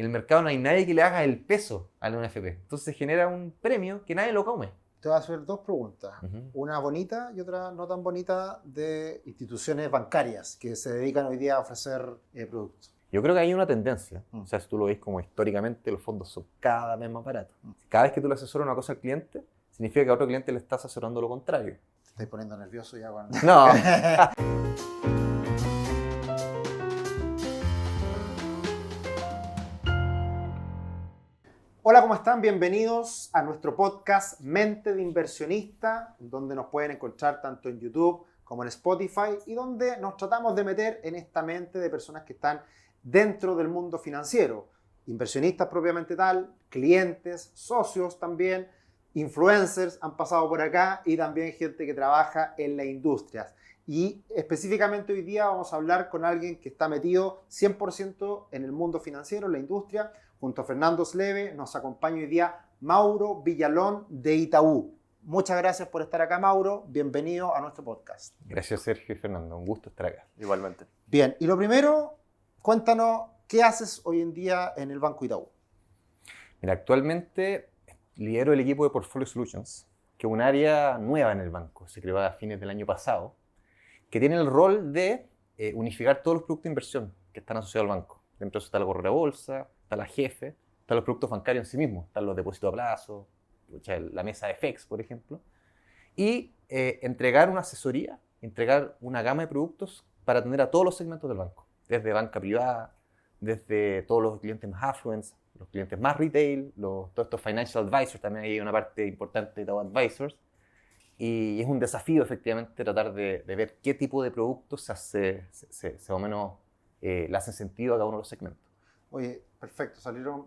en el mercado no hay nadie que le haga el peso a la UNFP. Entonces se genera un premio que nadie lo come. Te voy a hacer dos preguntas. Uh-huh. Una bonita y otra no tan bonita de instituciones bancarias que se dedican hoy día a ofrecer productos. Yo creo que hay una tendencia. O sea, si tú lo ves como históricamente, los fondos son cada vez más baratos. Cada vez que tú le asesoras una cosa al cliente, significa que a otro cliente le estás asesorando lo contrario. Te estoy poniendo nervioso ya con... No. Hola, ¿cómo están? Bienvenidos a nuestro podcast Mente de Inversionista, donde nos pueden encontrar tanto en YouTube como en Spotify y donde nos tratamos de meter en esta mente de personas que están dentro del mundo financiero. Inversionistas propiamente tal, clientes, socios también, influencers han pasado por acá y también gente que trabaja en las industrias. Y específicamente hoy día vamos a hablar con alguien que está metido 100% en el mundo financiero, en la industria. Junto a Fernando Sleve nos acompaña hoy día Mauro Villalón de Itaú. Muchas gracias por estar acá, Mauro. Bienvenido a nuestro podcast. Gracias, Sergio y Fernando. Un gusto estar acá. Igualmente. Bien, y lo primero, cuéntanos, ¿qué haces hoy en día en el Banco Itaú? Mira, actualmente lidero el equipo de Portfolio Solutions, que es un área nueva en el banco. Se creó a fines del año pasado, que tiene el rol de unificar todos los productos de inversión que están asociados al banco. Dentro de eso está la corredora de bolsa, está la jefe, están los productos bancarios en sí mismos, están los depósitos a plazo, la mesa de FX, por ejemplo, y entregar una asesoría, entregar una gama de productos para atender a todos los segmentos del banco, desde banca privada, desde todos los clientes más affluents, los clientes más retail, todos estos financial advisors, también hay una parte importante de Itaú Advisors, y es un desafío efectivamente tratar de ver qué tipo de productos más o menos le hacen sentido a cada uno de los segmentos. Oye, perfecto, salieron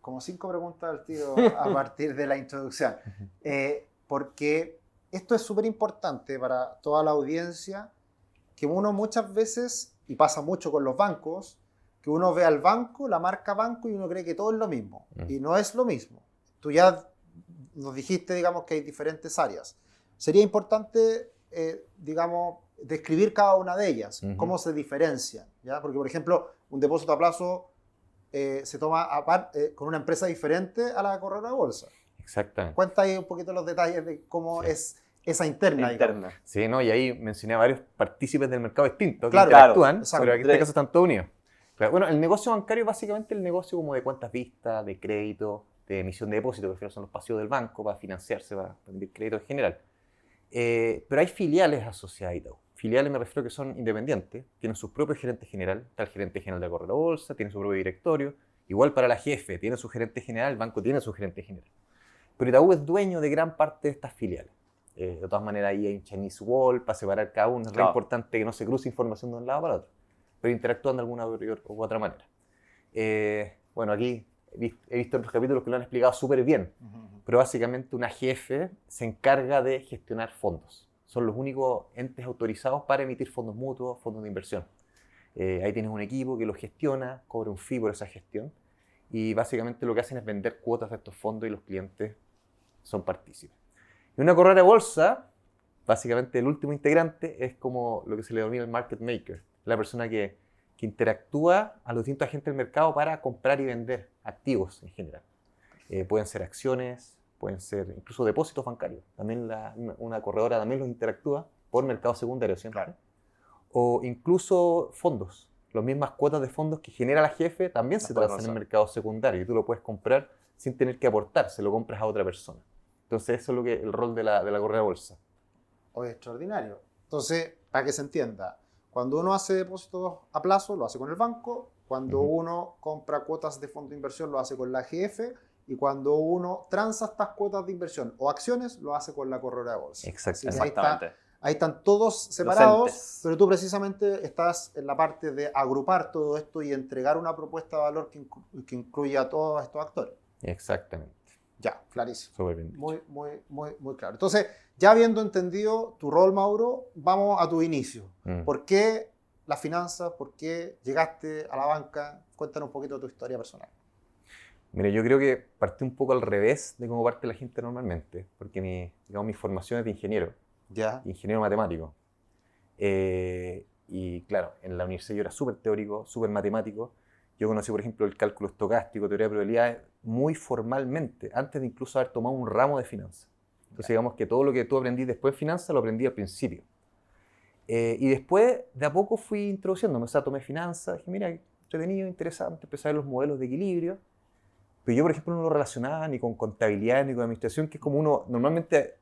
como 5 preguntas al tiro a partir de la introducción, porque esto es súper importante para toda la audiencia, que uno muchas veces, y pasa mucho con los bancos, que uno ve al banco, la marca banco, y uno cree que todo es lo mismo, y no es lo mismo. Tú ya nos dijiste, digamos, que hay diferentes áreas. Sería importante, digamos, describir cada una de ellas, cómo se diferencian, ¿ya? Porque, por ejemplo, un depósito a plazo se toma con una empresa diferente a la corredora de bolsa. Exactamente. Cuenta ahí un poquito los detalles de cómo es esa interna. Sí, ¿no? Y ahí mencioné a varios partícipes del mercado distintos que Claro, interactúan, exacto. pero en este caso están todos unidos. Pero, bueno, el negocio bancario es básicamente el negocio como de cuentas vistas, de crédito, de emisión de depósito, que al final son los pasivos del banco para financiarse, para emitir crédito en general. Pero hay filiales asociadas a Itaú. Filiales me refiero a que son independientes, tienen sus propios gerentes general, está el gerente general de la corredora de bolsa, tiene su propio directorio, igual para la jefe, tiene su gerente general, el banco tiene su gerente general. Pero Itaú es dueño de gran parte de estas filiales. De todas maneras, ahí hay un Chinese Wall para separar cada uno, es re importante que no se cruce información de un lado para otro, pero interactúan de alguna u otra manera. Bueno, aquí he visto otros capítulos que lo han explicado súper bien, pero básicamente una jefe se encarga de gestionar fondos. Son los únicos entes autorizados para emitir fondos mutuos, fondos de inversión. Ahí tienes un equipo que lo gestiona, cobra un fee por esa gestión y básicamente lo que hacen es vender cuotas de estos fondos y los clientes son partícipes. Y una corredora de bolsa, básicamente el último integrante, es como lo que se le denomina el market maker, la persona que interactúa a los distintos agentes del mercado para comprar y vender activos en general. Pueden ser acciones, pueden ser incluso depósitos bancarios. También una corredora también los interactúa por mercado secundario siempre. Claro. O incluso fondos. Las mismas cuotas de fondos que genera la jefe también se transan en el mercado secundario y tú lo puedes comprar sin tener que aportar, se lo compras a otra persona. Entonces eso es el rol de la corredora de bolsa. Oye, extraordinario. Entonces, para que se entienda, cuando uno hace depósitos a plazo, lo hace con el banco. Cuando uno compra cuotas de fondo de inversión, lo hace con la AGF. Y cuando uno transa estas cuotas de inversión o acciones, lo hace con la corredora de bolsa. Exactamente. Ahí están todos separados, pero tú precisamente estás en la parte de agrupar todo esto y entregar una propuesta de valor que incluya a todos estos actores. Exactamente. Ya, clarísimo. Súper bien dicho. Muy claro. Entonces, ya habiendo entendido tu rol, Mauro, vamos a tu inicio. ¿Por qué las finanzas? ¿Por qué llegaste a la banca? Cuéntanos un poquito de tu historia personal. Mira, yo creo que partí un poco al revés de cómo parte la gente normalmente, porque mi formación es de ingeniero, ingeniero matemático. Y claro, en la universidad yo era súper teórico, súper matemático, Yo conocí, por ejemplo, el cálculo estocástico, teoría de probabilidades, muy formalmente, antes de incluso haber tomado un ramo de finanzas. Entonces, digamos que todo lo que tú aprendí después de finanzas, lo aprendí al principio. Y después, de a poco fui introduciéndome, o sea, tomé finanzas, dije, mira, entretenido, interesante, empecé a ver los modelos de equilibrio, pero yo, por ejemplo, no lo relacionaba ni con contabilidad ni con administración, que es como uno normalmente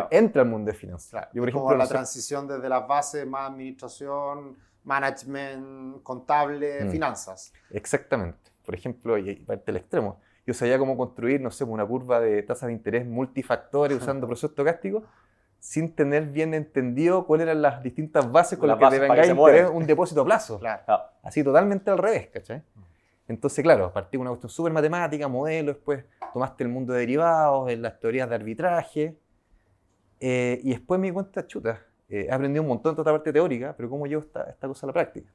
entra al mundo de finanzas. Claro. Yo, por ejemplo, como la transición desde las bases más administración, management, contable, finanzas. Exactamente. Por ejemplo, y parte del extremo, yo sabía cómo construir, no sé, una curva de tasa de interés multifactores usando procesos estocásticos, sin tener bien entendido cuáles eran las distintas bases con las que te vengáis a interés un depósito a plazo. Claro. Así totalmente al revés, ¿cachai? Entonces, claro, partí de una cuestión súper matemática, modelo, después tomaste el mundo de derivados, en las teorías de arbitraje, y después me di cuenta, chuta, he aprendido un montón de toda esta parte teórica, pero ¿cómo llevo esta cosa a la práctica?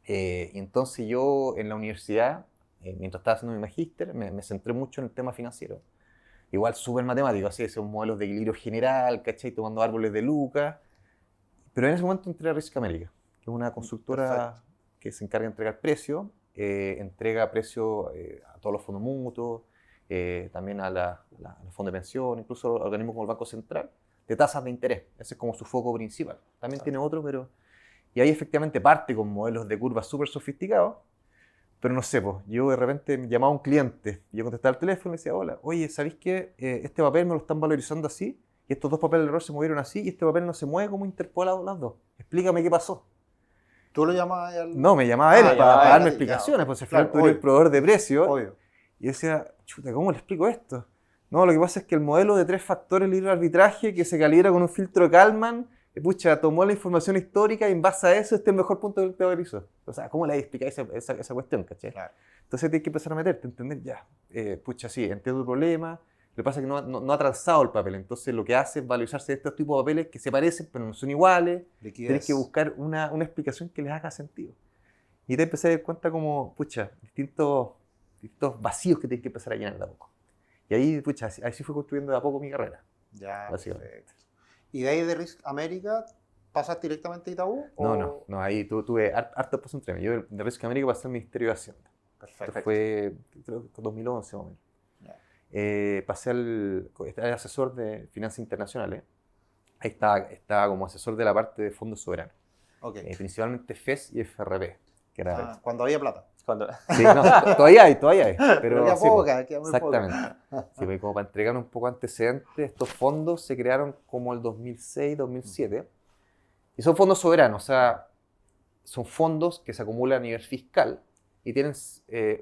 Y entonces yo en la universidad, mientras estaba haciendo mi magíster, me centré mucho en el tema financiero. Igual súper matemático, así, esos modelos de equilibrio general, ¿cachai? Tomando árboles de Lucas. Pero en ese momento entré a Risk America, que es una consultora que se encarga de entregar precio, entrega precio a todos los fondos mutuos, también a los fondos de pensión, incluso a organismos como el Banco Central, de tasas de interés. Ese es como su foco principal. También tiene otro, pero... Y ahí efectivamente parte con modelos de curvas súper sofisticados, pero no sé, pues, yo de repente me llamaba a un cliente, y yo contestaba el teléfono y decía, hola, oye, ¿sabéis que este papel me lo están valorizando así? Y estos dos papeles de error se movieron así, y este papel no se mueve como interpolado las dos. Explícame qué pasó. ¿Tú lo llamabas al...? No, me llamaba él para darme explicaciones, pues al final tú eres el proveedor de precios. Obvio. Y yo decía, chuta, ¿cómo le explico esto? No, lo que pasa es que el modelo de 3 factores libre de arbitraje que se calibra con un filtro de Kalman, pucha, tomó la información histórica y en base a eso este es el mejor punto que te valorizó. O sea, ¿cómo le explicáis esa cuestión, cachai? Claro. Entonces tienes que empezar a meterte, entender ya. Pucha, sí, entiendo tu problema. Lo que pasa es que no ha transado el papel. Entonces lo que hace es valorizarse de estos tipos de papeles que se parecen pero no son iguales. Liquidez. Tienes que buscar una explicación que les haga sentido. Y te empecé a dar cuenta como, pucha, distintos vacíos que tienes que empezar a llenar de a poco. Y ahí, pucha, así fui construyendo de a poco mi carrera. Ya, básicamente. perfecto. ¿Y de ahí de Risk America pasas directamente a Itaú? No, ahí tuve harto paso entre mí. Yo de Risk America pasé al Ministerio de Hacienda. Perfecto. Esto fue, creo que 2011 más o menos. Pasé era asesor de finanzas internacionales. Ahí estaba como asesor de la parte de fondos soberanos. Okay. Principalmente FES y FRB. Que era, cuando había plata. Sí, no, todavía hay. Pero queda sí, poca, queda muy exactamente. poca. Sí, pues, como para entregar un poco antecedentes, estos fondos se crearon como el 2006, 2007. Y son fondos soberanos, o sea, son fondos que se acumulan a nivel fiscal y tienen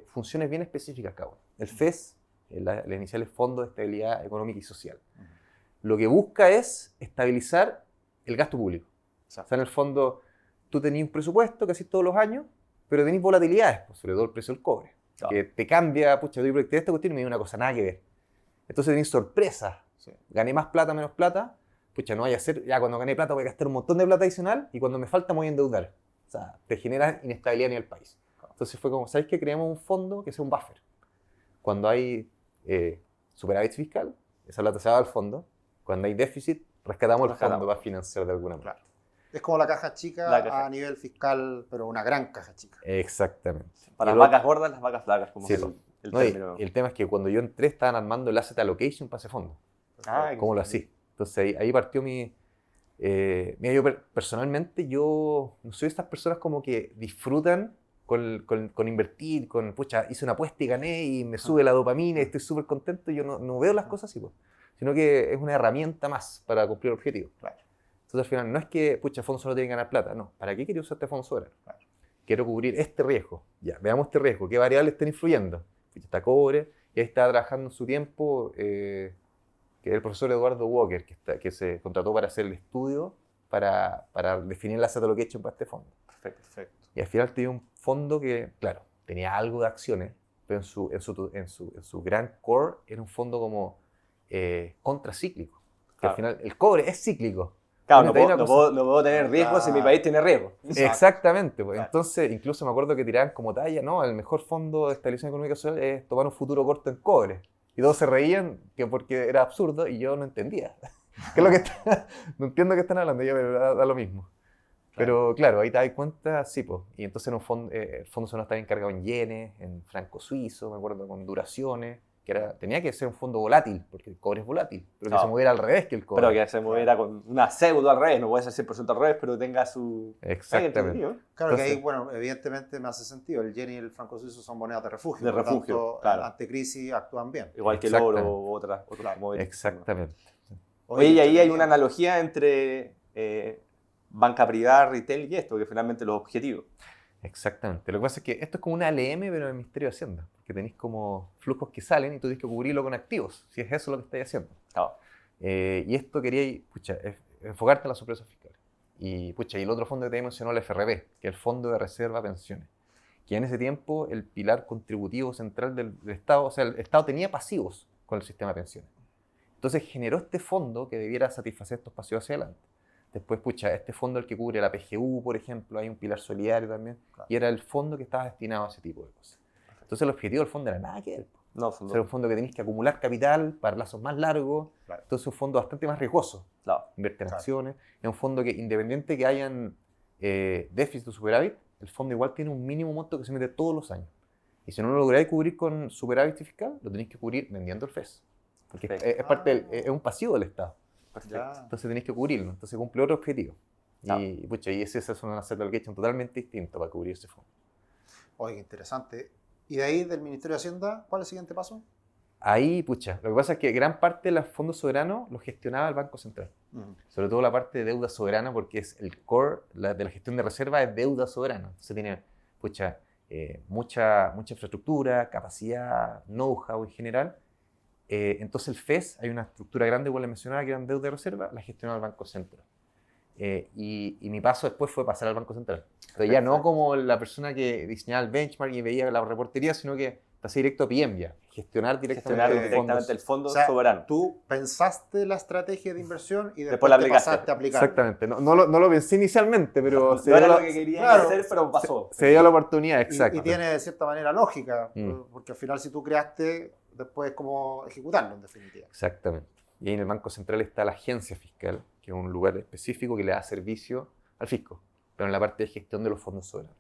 funciones bien específicas cada uno. El FES, la inicial es Fondo de Estabilidad Económica y Social. Lo que busca es estabilizar el gasto público. O sea, en el fondo, tú tenías un presupuesto casi todos los años, pero tenéis volatilidades, pues, sobre todo el precio del cobre, que te cambia, pucha, yo proyecté esta cuestión y me dio una cosa nada que ver. Entonces tenéis sorpresas. Sí. Gané más plata, menos plata, pucha, no vaya a ser, ya cuando gané plata voy a gastar un montón de plata adicional y cuando me falta me voy a endeudar. O sea, te genera inestabilidad a nivel país. Entonces fue como, ¿sabéis que creamos un fondo que sea un buffer? Cuando hay superávit fiscal, esa plata se va al fondo. Cuando hay déficit, rescatamos el fondo para financiar de alguna manera. Claro. Es como la caja chica a nivel fiscal, pero una gran caja chica. Exactamente. Para las vacas gordas, las vacas flacas, como sí, el término. Y el tema es que cuando yo entré estaban armando el asset allocation para ese fondo. ¿Cómo lo hacía? Entonces ahí partió mi... mira, yo personalmente, yo no soy de estas personas como que disfrutan con invertir, pucha, hice una apuesta y gané y me sube la dopamina y estoy súper contento. Yo no veo las cosas así, pues, sino que es una herramienta más para cumplir el objetivo. Claro. Entonces al final no es que, pucha, el fondo solo tiene que ganar plata, no. ¿Para qué quiero usar este fondo soberano? Claro. Quiero cubrir este riesgo. Ya, veamos este riesgo. ¿Qué variables están influyendo? Está cobre, y ahí está trabajando en su tiempo que el profesor Eduardo Walker, que se contrató para hacer el estudio para definir la asset allocation para este fondo. Perfecto. Y al final tenía un fondo que, claro, tenía algo de acciones, pero en su gran core era un fondo como contracíclico. Que al final el cobre es cíclico. Claro, no puedo tener riesgo si mi país tiene riesgo. Exactamente. Pues. Claro. Entonces, incluso me acuerdo que tiraban como talla, ¿no? El mejor fondo de estabilización económica social es tomar un futuro corto en cobre. Y todos se reían porque era absurdo y yo no entendía. ¿Qué es lo que no entiendo qué están hablando, ya me da lo mismo. Pero claro, ahí te das cuenta, sí, pues. Y entonces en un fondo, el fondo soberano estaba encargado en yenes, en franco suizo, me acuerdo, con duraciones, tenía que ser un fondo volátil, porque el cobre es volátil, pero que se moviera al revés que el cobre. Pero que se moviera con una pseudo al revés, no puede ser 100% al revés, pero tenga su... Exactamente. Claro, Entonces, que ahí, bueno, evidentemente me hace sentido. El yen y el franco suizo son monedas de refugio. De por refugio, tanto, claro. ante crisis actúan bien. Igual que el oro u otros commodities. Exactamente. Oye, y ahí hay una analogía entre banca privada, retail y esto, que finalmente los objetivos. Exactamente. Lo que pasa es que esto es como una ALM, pero en el Ministerio de Hacienda. Que tenéis como flujos que salen y tú tienes que cubrirlo con activos, si es eso lo que estáis haciendo. Claro. Y esto quería, enfocarte en las sorpresas fiscales. Y el otro fondo que te mencionó, el FRB, que es el Fondo de Reserva Pensiones. Que en ese tiempo el pilar contributivo central del Estado, o sea, el Estado tenía pasivos con el sistema de pensiones. Entonces generó este fondo que debiera satisfacer estos pasivos hacia adelante. Después, este fondo el que cubre la PGU, por ejemplo, hay un pilar solidario también, Claro. y era el fondo que estaba destinado a ese tipo de cosas. Entonces el objetivo del fondo era nada que ver. No, Era un fondo que tenéis que acumular capital para plazos más largos, Claro. entonces es un fondo bastante más riesgoso. claro. Invierte en Claro. acciones, es un fondo que independiente que hayan déficit o superávit, el fondo igual tiene un mínimo monto que se mete todos los años. Y si no lo lográis cubrir con superávit fiscal, lo tenéis que cubrir vendiendo el FES. Porque Perfecto. es parte es un pasivo del Estado. Perfecto. Ya. Entonces tenéis que cubrirlo. Entonces cumple otro objetivo. No. Y ese es una asset allocation totalmente distinto para cubrir ese fondo. Oye, qué interesante. Y de ahí, del Ministerio de Hacienda, ¿cuál es el siguiente paso? Ahí, lo que pasa es que gran parte de los fondos soberanos los gestionaba el Banco Central. Sobre todo la parte de deuda soberana, porque es el core de la gestión de reserva, es deuda soberana. Entonces tiene, mucha infraestructura, capacidad, know-how en general. Entonces el FES, hay una estructura grande, como les mencionaba, que era en deuda de reserva, la gestionaba el Banco Central. Y mi paso después fue pasar al Banco Central. Pero ya no como la persona que diseñaba el benchmark y veía la reportería, sino que pasé directo a PM ya, gestionar directamente el fondo O sea, soberano. tú pensaste la estrategia de inversión y Después después la te aplicaste. pasaste a aplicar. Exactamente, no lo pensé inicialmente, pero No era lo que quería hacer, pero pasó. se dio la oportunidad, exacto. Y tiene de cierta manera lógica, Mm. porque al final si tú creaste, después es como ejecutarlo en definitiva. Exactamente. Y ahí en el Banco Central está la agencia fiscal, que es un lugar específico que le da servicio al fisco, pero en la parte de gestión de los fondos soberanos.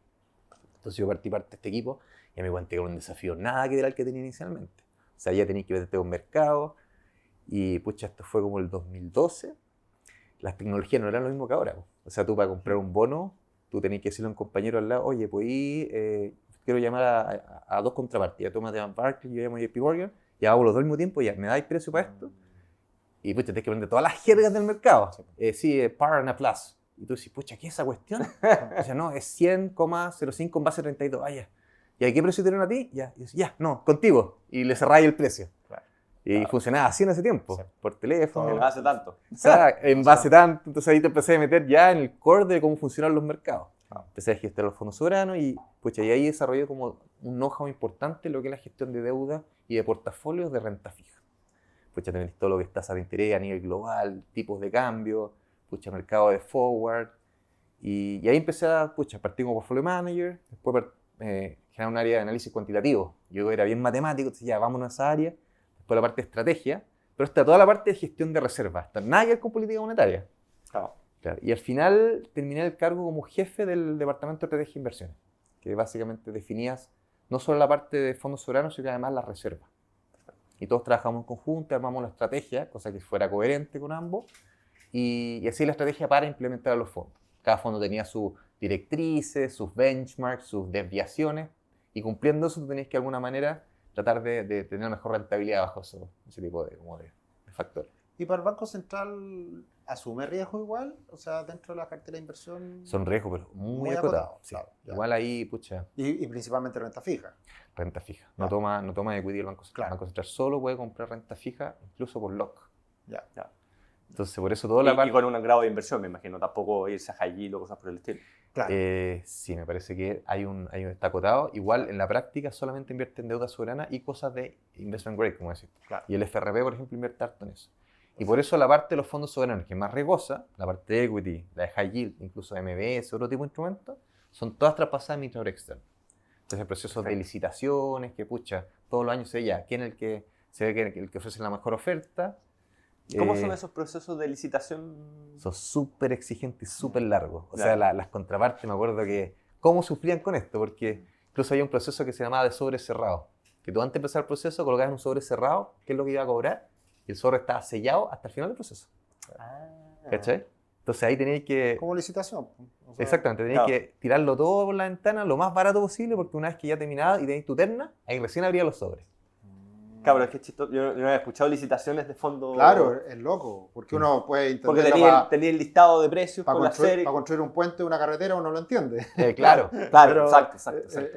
Entonces yo partí parte de este equipo y me encontré con un desafío nada que ver al que tenía inicialmente. O sea, ya tenías que meterte a un mercado y esto fue como el 2012. Las tecnologías no eran lo mismo que ahora. O sea, tú para comprar un bono, tú tenías que decirle a un compañero al lado, oye, pues quiero llamar a dos contrapartidas. Tú me llamas Barclays, yo llamo JP Morgan, y hago los dos al mismo tiempo, ya, ¿me dais precio para esto? Y te tienes que vender todas las jergas del mercado. Sí, par and a plus. Y tú dices, ¿qué es esa cuestión? O sea, no, es 100,05 en base a 32. Ah, ya. ¿Y a qué precio te dieron a ti? Ya. Y dices, ya, no, contigo. Y le cerráis el precio. Claro. Y funcionaba así en ese tiempo, por teléfono. En base tanto. O sea, en base tanto. Entonces ahí te empecé a meter ya en el core de cómo funcionan los mercados. Empecé a gestionar los fondos soberanos y ahí desarrollé como un know-how importante en lo que es la gestión de deuda y de portafolios de renta fija. También todo lo que es tasa de interés a nivel global, tipos de cambio, mercado de forward. Y ahí empecé a, partí como portfolio manager, después generar un área de análisis cuantitativo. Yo era bien matemático, entonces ya vámonos a esa área. Después la parte de estrategia, pero está toda la parte de gestión de reservas. Está nada que ver con política monetaria. Claro. Y al final terminé el cargo como jefe del Departamento de Estrategia e Inversiones, que básicamente definías no solo la parte de fondos soberanos, sino que además las reservas. Y todos trabajamos en conjunto, armamos la estrategia, cosa que fuera coherente con ambos, y así la estrategia para implementar los fondos. Cada fondo tenía sus directrices, sus benchmarks, sus desviaciones, y cumpliendo eso tú tenías que de alguna manera tratar de tener mejor rentabilidad bajo ese tipo de factores. ¿Y para el Banco Central asume riesgo igual? O sea, dentro de la cartera de inversión. Son riesgos, pero muy acotados. acotados. Sí. Claro, Igual ahí, Y principalmente renta fija. renta fija. No toma equity el Banco Central. Claro. El Banco Central solo puede comprar renta fija, incluso por lock. Ya. Entonces, por eso toda la parte... Y con un grado de inversión, me imagino. Tampoco irse a high yield o cosas por el estilo. Claro. Sí, me parece que está acotado. Igual, en la práctica, solamente invierte en deuda soberana y cosas de investment grade, como decir. Claro. Y el FRB, por ejemplo, invierte harto en eso. Y por eso la parte de los fondos soberanos, que es más riesgosa, la parte de equity, la de high yield, incluso MBS, otro tipo de instrumentos, son todas traspasadas a administrador externo. Entonces, el proceso de licitaciones, que todos los años se ve ya quién es el que se ve que el que ofrece la mejor oferta, ¿Y cómo son esos procesos de licitación? Son súper exigentes y súper largos. O sea, las contrapartes, me acuerdo que cómo sufrían con esto, porque incluso había un proceso que se llamaba de sobre cerrado, que tú antes de empezar el proceso colocabas un sobre cerrado, que es lo que iba a cobrar, y el sobre estaba sellado hasta el final del proceso. ¿Cachai? Entonces ahí tenéis que... Como licitación. O sea, Exactamente, tenéis que tirarlo todo por la ventana lo más barato posible, porque una vez que ya terminado y tenéis tu terna, ahí recién abría los sobres. Claro, es que es chistoso. Yo no había escuchado licitaciones de fondo. Claro, es loco, porque uno puede Porque entenderla tenía el listado de precios con la serie. para construir un puente o una carretera uno lo entiende. Claro. Claro, Pero exacto.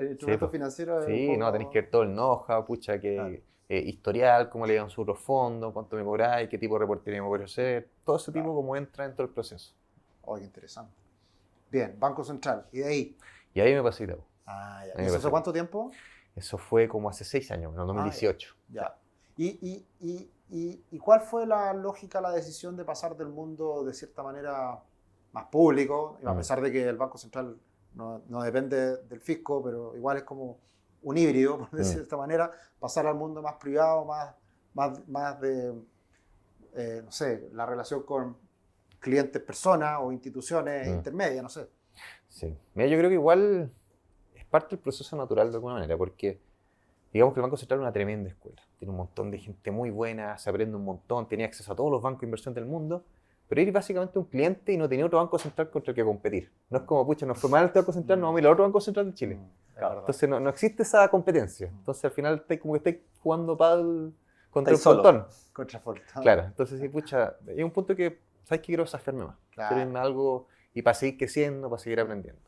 el instrumento Sí, financiero es Sí, un poco... no, tenéis que ver todo el know-how, pucha, que Claro. historial, cómo le llevan sus otros fondos, cuánto me cobráis, qué tipo de reportería me voy a hacer, todo ese tipo como entra dentro del proceso. Oh, qué interesante. Bien, Banco Central. ¿Y de ahí? Y ahí me pasé a Itaú. Ah, ya. Ahí ¿Y me eso pasé. hace cuánto tiempo? Eso fue como hace 6 años, en el 2018. Ya. ¿Y cuál fue la lógica, la decisión de pasar del mundo de cierta manera más público, a pesar de que el Banco Central no depende del fisco, pero igual es como un híbrido, por decir de esta manera, pasar al mundo más privado, más de, no sé, la relación con clientes, personas o instituciones intermedias, no sé. Sí. Mira, yo creo que igual es parte del proceso natural de alguna manera, porque digamos que el Banco Central es una tremenda escuela. Tiene un montón de gente muy buena, se aprende un montón, tenía acceso a todos los bancos de inversión del mundo, pero eres básicamente un cliente y no tenía otro banco central contra el que competir. No es como, pucha, nos fue mal este banco central, no vamos a ir al otro banco central de Chile. Claro. Entonces no existe esa competencia. Entonces al final como que estáis jugando pádel contra el Estáis solo. frontón. Contra Fortuna. Claro, entonces sí, pucha, hay un punto que, ¿sabes qué? Quiero desafiarme más. Claro. Quiero irme a algo y para seguir creciendo, para seguir aprendiendo.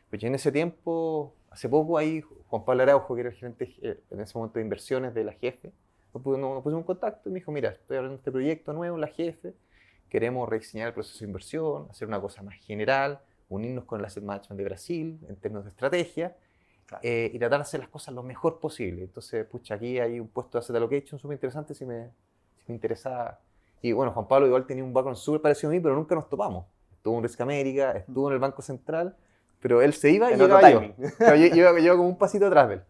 Pues en ese tiempo, hace poco ahí, Juan Pablo Araujo, que era el gerente en ese momento de inversiones de la jefe, nos pusimos en contacto y me dijo, mira, estoy hablando de este proyecto nuevo, la jefe, queremos rediseñar el proceso de inversión, hacer una cosa más general, unirnos con el Asset Management de Brasil en términos de estrategia, Claro. y tratar de hacer las cosas lo mejor posible. Entonces, pucha, aquí hay un puesto de Asset Allocation súper interesante si me interesaba. Y bueno, Juan Pablo igual tenía un background súper parecido a mí, pero nunca nos topamos. Estuvo en Risk América, estuvo en el Banco Central, pero él se iba y En otro llegaba yo. timing. Claro, yo como un pasito atrás de él.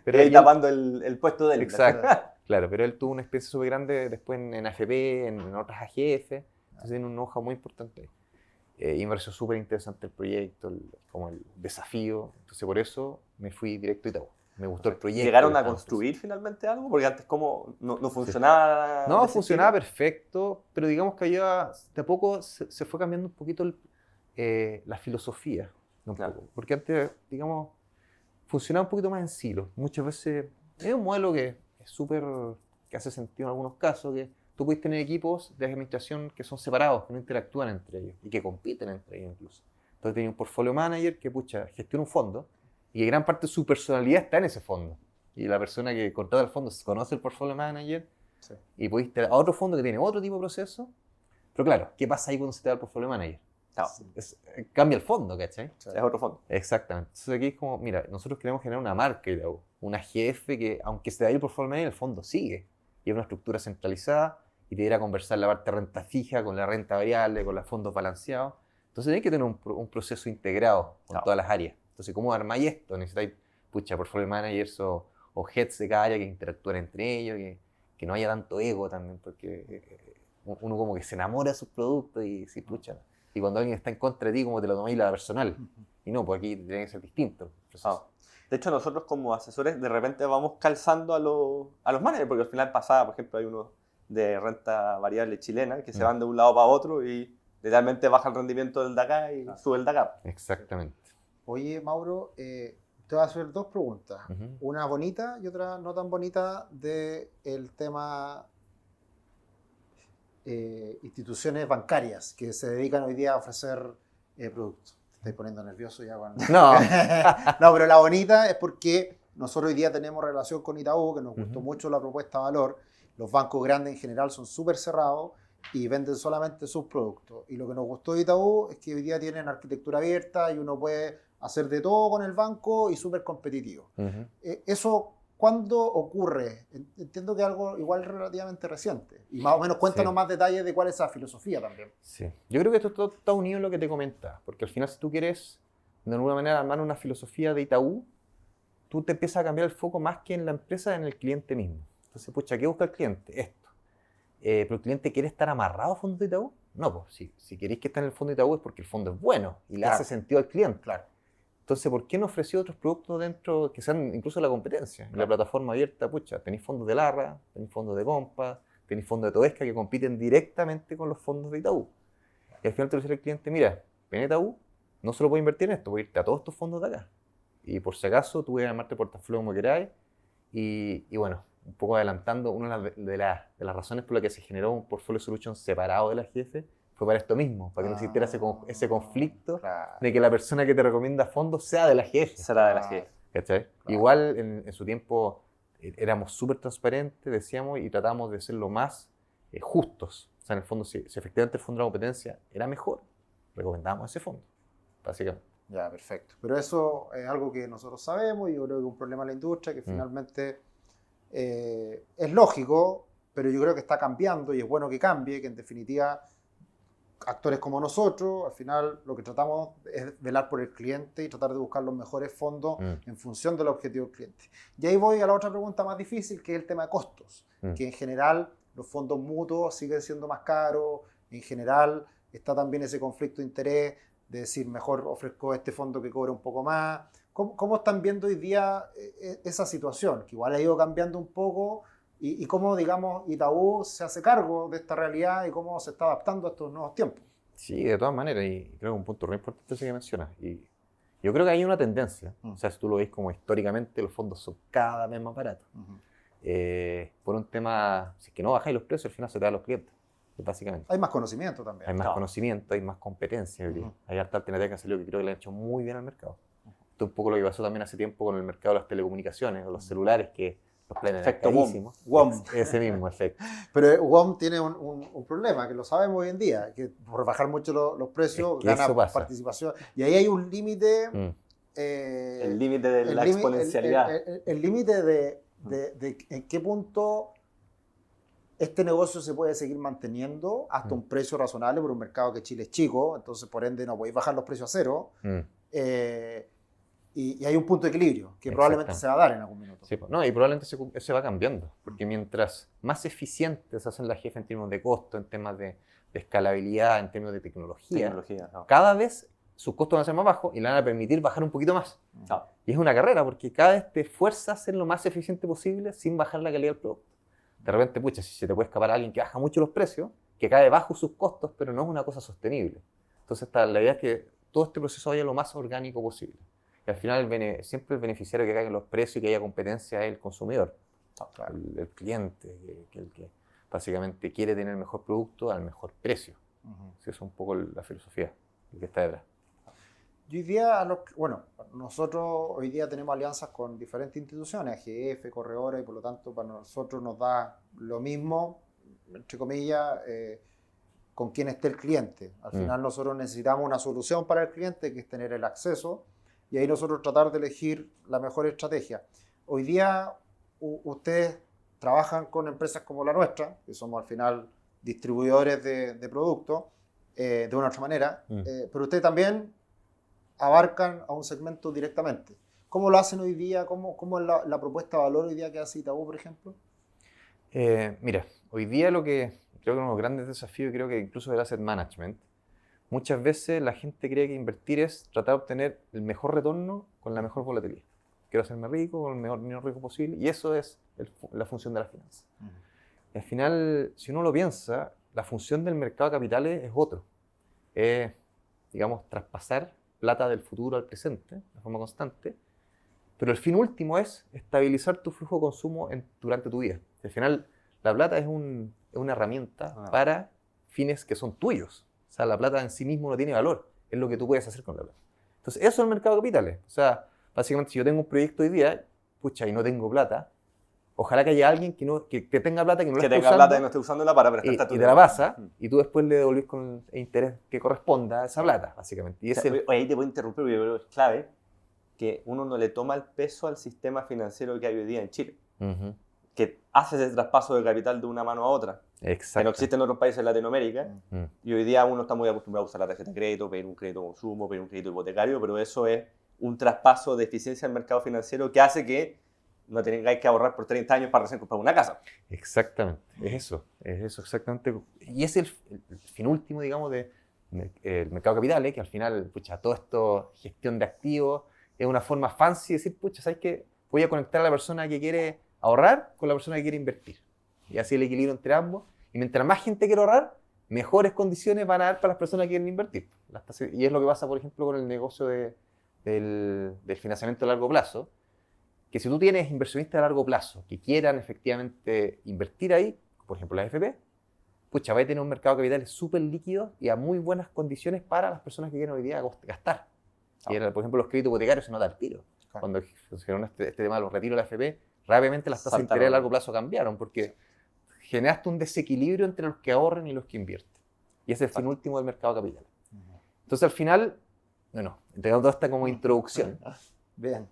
Pero ahí él- tapando el puesto de él. Exacto, claro, pero él tuvo una experiencia súper grande después en AFP, en otras AGF, entonces tiene un know-how muy importante. Y me pareció súper interesante el proyecto, como el desafío, entonces por eso me fui directo a Itaú. Me gustó el proyecto. ¿Llegaron a el campus. construir finalmente algo? Porque antes como no funcionaba. No, de ese funcionaba estilo. perfecto, pero digamos que allá de a poco se fue cambiando un poquito la filosofía. Un Claro. poco, porque antes, digamos, funcionaba un poquito más en silos. Muchas veces es un modelo que es súper, que hace sentido en algunos casos, que tú puedes tener equipos de administración que son separados, que no interactúan entre ellos y que compiten entre ellos incluso. Entonces tenía un portfolio manager que, pucha, gestiona un fondo y gran parte de su personalidad está en ese fondo. Y la persona que contrata el fondo conoce el portfolio manager y podéis tener a otro fondo que tiene otro tipo de proceso. Pero claro, ¿qué pasa ahí cuando se te da el portfolio manager? Claro, Cambia el fondo, ¿cachai? es otro fondo. Exactamente. Entonces aquí es como, mira, nosotros queremos generar una marca, Itaú, una jefe que, aunque se dé el portfolio manager, el fondo sigue. Y es una estructura centralizada y te irá a conversar la parte de renta fija con la renta variable, con los fondos balanceados. Entonces hay que tener un proceso integrado con Claro. todas las áreas. Entonces, ¿cómo armáis esto? Necesitáis, pucha, portfolio managers o heads de cada área que interactúen entre ellos, que no haya tanto ego también, porque uno como que se enamora de sus productos y si pucha. Y cuando alguien está en contra de ti, como te lo tomáis la personal. Y no, pues aquí tiene que ser distinto el proceso. De hecho, nosotros como asesores de repente vamos calzando a los managers, porque al final pasaba, por ejemplo, hay unos de renta variable chilena que se van de un lado para otro y literalmente baja el rendimiento del de acá y sube el de acá. Exactamente. Oye, Mauro, te voy a hacer dos preguntas. Ujú. Una bonita y otra no tan bonita del tema instituciones bancarias que se dedican hoy día a ofrecer productos. Te estoy poniendo nervioso ya con... No. No, pero la bonita es porque nosotros hoy día tenemos relación con Itaú, que nos gustó Ujú. mucho la propuesta de valor. Los bancos grandes en general son súper cerrados y venden solamente sus productos. Y lo que nos gustó de Itaú es que hoy día tienen arquitectura abierta y uno puede hacer de todo con el banco y súper competitivo. Ujú. ¿Eso cuándo ocurre? Entiendo que es algo igual relativamente reciente. Y más o menos cuéntanos Sí. más detalles de cuál es esa filosofía también. Sí. Yo creo que esto todo está unido en lo que te comentaba, porque al final si tú quieres de alguna manera armar una filosofía de Itaú, tú te empiezas a cambiar el foco más que en la empresa, en el cliente mismo. Entonces, pucha, ¿qué busca el cliente? Esto. pero el cliente quiere estar amarrado a fondos de Itaú. No, pues si queréis que esté en el fondo de Itaú es porque el fondo es bueno y le Claro. hace sentido al cliente. Claro. Entonces, ¿por qué no ofreció otros productos dentro que sean incluso la competencia? En la plataforma abierta, pucha, tenéis fondos de Larra, tenéis fondos de Compass, tenéis fondos de Toesca que compiten directamente con los fondos de Itaú. Y al final te dice el cliente, mira, ven a Itaú, no solo puedes invertir en esto, puedes irte a todos tus fondos de acá. Y por si acaso, tú puedes armarte portafolio como queráis. Y bueno, un poco adelantando, una de las razones por las que se generó un portfolio solution separado de la jefe fue para esto mismo, para que no existiera ese conflicto Claro. de que la persona que te recomienda fondos sea de la jefe. Será de la jefe. ¿Cachai? Claro. Igual en su tiempo éramos súper transparentes, decíamos, y tratamos de ser lo más justos. O sea, en el fondo, si efectivamente el fondo de la competencia era mejor, recomendábamos ese fondo, básicamente. Ya, perfecto. Pero eso es algo que nosotros sabemos y yo creo que es un problema de la industria que finalmente es lógico, pero yo creo que está cambiando y es bueno que cambie, que en definitiva actores como nosotros, al final lo que tratamos es velar por el cliente y tratar de buscar los mejores fondos en función del objetivo del cliente. Y ahí voy a la otra pregunta más difícil, que es el tema de costos, que en general los fondos mutuos siguen siendo más caros, en general está también ese conflicto de interés de decir, mejor ofrezco este fondo que cobre un poco más. ¿Cómo están viendo hoy día esa situación? Que igual ha ido cambiando un poco y cómo, digamos, Itaú se hace cargo de esta realidad y cómo se está adaptando a estos nuevos tiempos. Sí, de todas maneras, y creo que un punto muy importante ese que mencionas. Y yo creo que hay una tendencia, o sea, si tú lo ves como históricamente, los fondos son cada vez más baratos. Por un tema, si es que no bajáis los precios, al final se te dan los clientes, básicamente. Hay más conocimiento también. Hay más conocimiento, hay más competencia. Hay harta alternativa que han salido que creo que le han hecho muy bien al mercado. Esto es un poco lo que pasó también hace tiempo con el mercado de las telecomunicaciones o los celulares, que los planes eran Efecto carísimos. WOM. Ese mismo efecto. Pero WOM tiene un problema, que lo sabemos hoy en día, que por bajar mucho los precios Es que gana eso pasa. participación. Y ahí hay un límite... El límite de la exponencialidad. El límite de en qué punto este negocio se puede seguir manteniendo hasta un precio razonable por un mercado que Chile es chico, entonces por ende no podéis bajar los precios a cero. Y hay un punto de equilibrio que probablemente se va a dar en algún minuto. Sí, no, y probablemente se va cambiando, porque mientras más eficientes hacen la jefa en términos de costo, en temas de escalabilidad, en términos de tecnología, cada vez sus costos van a ser más bajos y le van a permitir bajar un poquito más. Y es una carrera, porque cada vez te esfuerzas a ser lo más eficiente posible sin bajar la calidad del producto. De repente, pucha, si se te puede escapar a alguien que baja mucho los precios, que cae bajo sus costos, pero no es una cosa sostenible. Entonces, la idea es que todo este proceso vaya lo más orgánico posible. Y al final, siempre el beneficiario que caigan los precios y que haya competencia es el consumidor, el cliente, el que básicamente quiere tener el mejor producto al mejor precio. Esa es un poco la filosofía que está detrás. Y hoy día, nosotros hoy día tenemos alianzas con diferentes instituciones, AGF, corredora, y por lo tanto para nosotros nos da lo mismo, entre comillas, con quién esté el cliente. Al final nosotros necesitamos una solución para el cliente, que es tener el acceso, y ahí nosotros tratar de elegir la mejor estrategia. Hoy día ustedes trabajan con empresas como la nuestra, que somos al final distribuidores de productos, de una u otra manera, pero ustedes también abarcan a un segmento directamente. ¿Cómo lo hacen hoy día? ¿Cómo es la propuesta de valor hoy día que hace Itaú, por ejemplo? Mira, hoy día lo que creo que uno de los grandes desafíos, creo que incluso del asset management, muchas veces la gente cree que invertir es tratar de obtener el mejor retorno con la mejor volatilidad. Quiero hacerme rico con el menor riesgo posible, y eso es la función de la finanza. Y al final, si uno lo piensa, la función del mercado de capitales es otro. Es, digamos, traspasar plata del futuro al presente de forma constante, pero el fin último es estabilizar tu flujo de consumo durante tu vida. Al final, la plata es una herramienta para fines que son tuyos. O sea, la plata en sí mismo no tiene valor, es lo que tú puedes hacer con la plata. Entonces, eso es el mercado de capitales. O sea, básicamente, si yo tengo un proyecto hoy día, pucha, y no tengo plata, ojalá que haya alguien que tenga plata, que no la esté usando, plata y no esté usándola para prestarte a tu y te la pasa, y tú después le devolvés con el interés que corresponda a esa plata, básicamente. Y ahí te puedo interrumpir, porque yo creo que es clave que uno no le toma el peso al sistema financiero que hay hoy día en Chile, que hace ese traspaso de capital de una mano a otra, que no existe en otros países de Latinoamérica, y hoy día uno está muy acostumbrado a usar la tarjeta de crédito, pedir un crédito de consumo, pedir un crédito hipotecario, pero eso es un traspaso de eficiencia al mercado financiero que hace que no tengáis que ahorrar por 30 años para recién comprar una casa. Exactamente, es eso exactamente. Y es el fin último, digamos, del mercado de capitales, que al final, pucha, todo esto, gestión de activos, es una forma fancy de decir, pucha, ¿sabes qué? Voy a conectar a la persona que quiere ahorrar con la persona que quiere invertir. Y así el equilibrio entre ambos. Y mientras más gente quiere ahorrar, mejores condiciones van a dar para las personas que quieren invertir. Y es lo que pasa, por ejemplo, con el negocio del financiamiento a largo plazo, que si tú tienes inversionistas a largo plazo que quieran efectivamente invertir ahí, por ejemplo la AFP, pucha, va a tener un mercado de capitales súper líquido y a muy buenas condiciones para las personas que quieren hoy día gastar. Y por ejemplo los créditos hipotecarios se nota al tiro. Cuando se generó este tema de los retiros de la AFP, rápidamente las tasas de interés a largo plazo cambiaron porque generaste un desequilibrio entre los que ahorran y los que invierten. Y ese es el fin último del mercado de capitales. Entonces al final, bueno, entregando toda esta como introducción. Bien.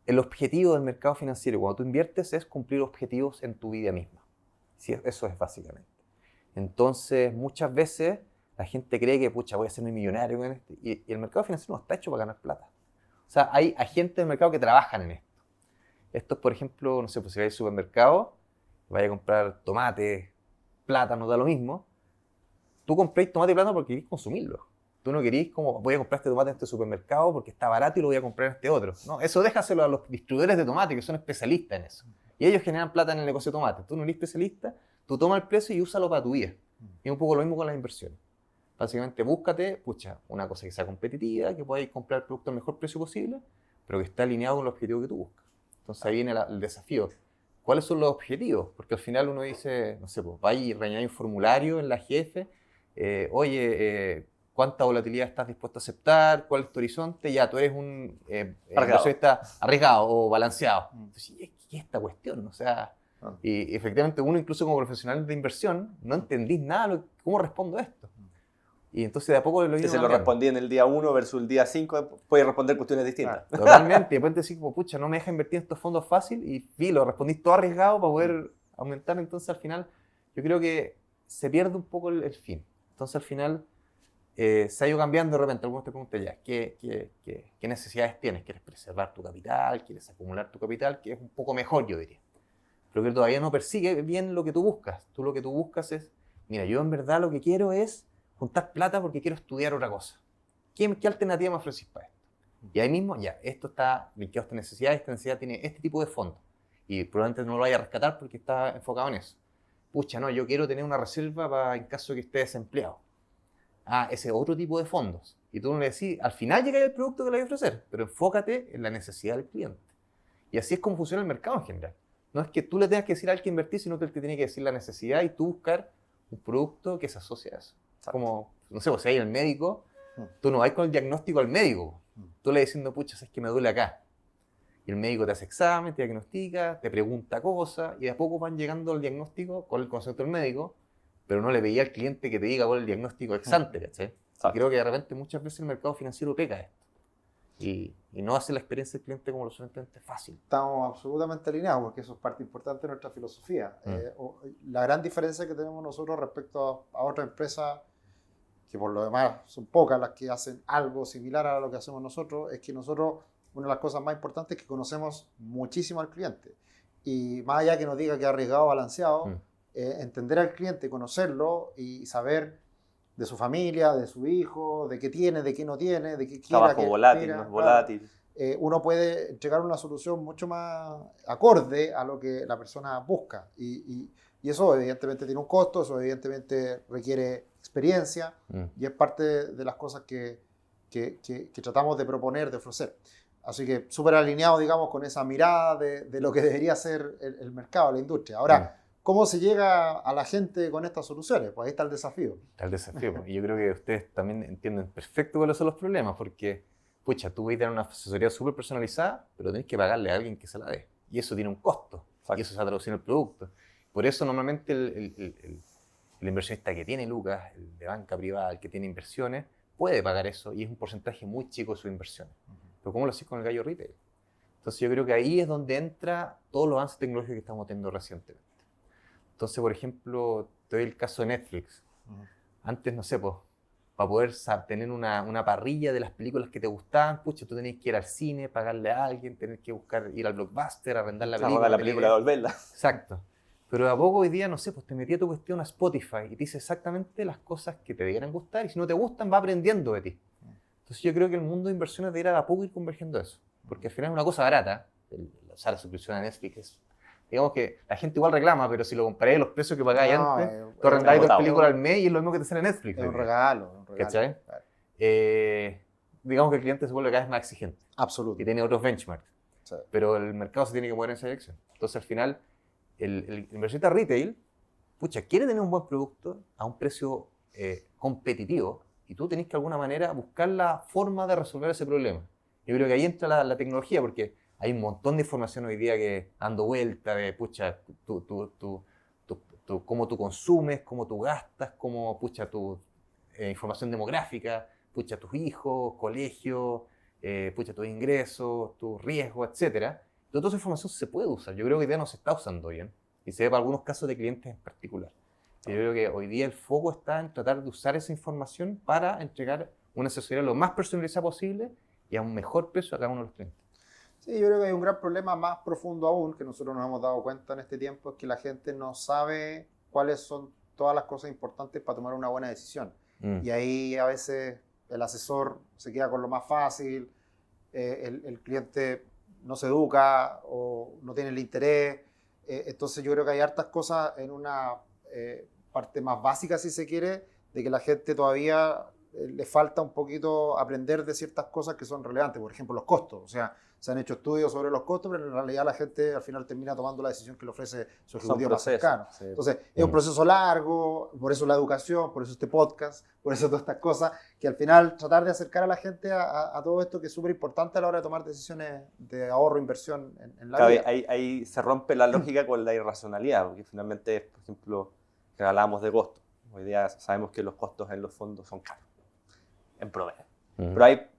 El objetivo del mercado financiero cuando tú inviertes es cumplir objetivos en tu vida misma. Sí, eso es básicamente. Entonces, muchas veces la gente cree que, pucha, voy a ser muy millonario con esto. Y el mercado financiero no está hecho para ganar plata. O sea, hay agentes del mercado que trabajan en esto. Esto es, por ejemplo, no sé, pues si vais al supermercado, vaya a comprar tomate, plátano, da lo mismo. Tú compréis tomate y plátano porque querés consumirlo. Tú no querís como, voy a comprar este tomate en este supermercado porque está barato y lo voy a comprar en este otro. No, eso déjaselo a los distribuidores de tomate que son especialistas en eso. Y ellos generan plata en el negocio de tomate. Tú no eres especialista, tú toma el precio y úsalo para tu vida. Y es un poco lo mismo con las inversiones. Básicamente búscate, pucha, una cosa que sea competitiva, que podáis comprar el producto al mejor precio posible, pero que esté alineado con el objetivo que tú buscas. Entonces ahí viene el desafío. ¿Cuáles son los objetivos? Porque al final uno dice, no sé, pues va y rellenar un formulario en la jefe, ¿cuánta volatilidad estás dispuesto a aceptar? ¿Cuál es tu horizonte? Ya, tú eres un inversionista arriesgado o balanceado. Entonces, ¿qué es esta cuestión? O sea, y efectivamente uno incluso como profesional de inversión no entendís nada, ¿cómo respondo a esto? Y entonces de a poco lo Si lo respondí en el día 1 versus el día 5, puedes responder cuestiones distintas. Totalmente, y después decís como, pucha, no me deja invertir en estos fondos fácil y lo respondís todo arriesgado para poder aumentar. Entonces al final yo creo que se pierde un poco el fin. Entonces al final se ha ido cambiando de repente. Algunos te preguntan ya, ¿qué necesidades tienes? ¿Quieres preservar tu capital? ¿Quieres acumular tu capital? Que es un poco mejor, yo diría. Pero que todavía no persigue bien lo que tú buscas. Tú lo que tú buscas es, mira, yo en verdad lo que quiero es juntar plata porque quiero estudiar otra cosa. ¿Qué alternativa me ofrecís para esto? Y ahí mismo, ya, esto está vinculado a esta necesidad tiene este tipo de fondo. Y probablemente no lo vaya a rescatar porque está enfocado en eso. Pucha, no, yo quiero tener una reserva para en caso de que esté desempleado. Ese otro tipo de fondos. Y tú no le decís, al final llega el producto que le voy a ofrecer, pero enfócate en la necesidad del cliente. Y así es como funciona el mercado en general. No es que tú le tengas que decir a alguien invertir, sino que él te tiene que decir la necesidad y tú buscar un producto que se asocie a eso. Como, no sé, si hay el médico, tú no vas con el diagnóstico al médico. Tú le diciendo, pucha, es que me duele acá. Y el médico te hace examen, te diagnostica, te pregunta cosas, y de a poco van llegando al diagnóstico con el concepto del médico, pero no le veía al cliente que te diga cuál es el diagnóstico ex ante, ¿cachai? Y creo que de repente muchas veces el mercado financiero peca esto. Y no hace la experiencia del cliente como lo suficientemente fácil. Estamos absolutamente alineados porque eso es parte importante de nuestra filosofía. La gran diferencia que tenemos nosotros respecto a otras empresas, que por lo demás son pocas las que hacen algo similar a lo que hacemos nosotros, es que nosotros, una de las cosas más importantes es que conocemos muchísimo al cliente. Y más allá que nos diga que ha arriesgado o balanceado, entender al cliente, conocerlo y saber de su familia, de su hijo, de qué tiene, de qué no tiene, de qué quiere. Trabajo volátil, no es volátil. Uno puede entregar una solución mucho más acorde a lo que la persona busca. Y eso evidentemente tiene un costo, eso evidentemente requiere experiencia y es parte de las cosas que tratamos de proponer, de ofrecer. Así que súper alineado, digamos, con esa mirada de lo que debería ser el mercado, la industria. Ahora, ¿cómo se llega a la gente con estas soluciones? Pues ahí está el desafío. Está el desafío. Y yo creo que ustedes también entienden perfecto cuáles son los problemas, porque, pucha, tú vas a tener una asesoría súper personalizada, pero tenés que pagarle a alguien que se la dé. Y eso tiene un costo. Exacto. Y eso se va a traducir en el producto. Por eso normalmente el inversionista que tiene lucas, el de banca privada, el que tiene inversiones, puede pagar eso y es un porcentaje muy chico de sus inversiones. Pero ¿cómo lo haces con el gallo retail? Entonces yo creo que ahí es donde entra todos los avances tecnológicos que estamos teniendo recientemente. Entonces, por ejemplo, te doy el caso de Netflix. Antes, no sé, pues, para poder tener una parrilla de las películas que te gustaban, pucha, tú tenías que ir al cine, pagarle a alguien, tener que ir al Blockbuster, arrendar la película. La película, devolverla. Exacto. Pero a poco hoy día, no sé, pues te metí a tu cuestión a Spotify y te dice exactamente las cosas que te debieran gustar y si no te gustan, va aprendiendo de ti. Entonces yo creo que el mundo de inversiones debería a poco ir convergiendo a eso. Porque al final es una cosa barata. La suscripción a Netflix es... Digamos que la gente igual reclama, pero si lo comparé los precios que pagáis antes, tú arrendáis dos películas al mes y es lo mismo que te sale Netflix. Es un regalo. ¿Cachai? Claro. Digamos que el cliente se vuelve cada vez más exigente. Absoluto. Y tiene otros benchmarks. Sí. Pero el mercado se tiene que mover en esa dirección. Entonces al final, el inversionista retail, pucha, quiere tener un buen producto a un precio competitivo y tú tenés que de alguna manera buscar la forma de resolver ese problema. Yo creo que ahí entra la tecnología porque hay un montón de información hoy día que dando vuelta de, pucha, cómo tú consumes, cómo tú gastas, cómo, pucha, tu información demográfica, pucha, tus hijos, colegio, pucha, tus ingresos, tus riesgos, etc. Toda esa información se puede usar. Yo creo que hoy día no se está usando bien y se ve para algunos casos de clientes en particular. Yo creo que hoy día el foco está en tratar de usar esa información para entregar una asesoría lo más personalizada posible y a un mejor precio a cada uno de los clientes. Sí, yo creo que hay un gran problema más profundo aún, que nosotros nos hemos dado cuenta en este tiempo, es que la gente no sabe cuáles son todas las cosas importantes para tomar una buena decisión. Y ahí a veces el asesor se queda con lo más fácil, el cliente no se educa o no tiene el interés. Entonces yo creo que hay hartas cosas en una parte más básica, si se quiere, de que la gente todavía le falta un poquito aprender de ciertas cosas que son relevantes. Por ejemplo, los costos. O sea, se han hecho estudios sobre los costos, pero en realidad la gente al final termina tomando la decisión que le ofrece su ejecutivo más cercano. Sí. Entonces, es un proceso largo, por eso la educación, por eso este podcast, por eso todas estas cosas, que al final tratar de acercar a la gente a todo esto que es súper importante a la hora de tomar decisiones de ahorro, inversión en la vida. Ahí se rompe la lógica con la irracionalidad, porque finalmente, por ejemplo, que hablábamos de costos. Hoy día sabemos que los costos en los fondos son caros, en promedio. Pero hay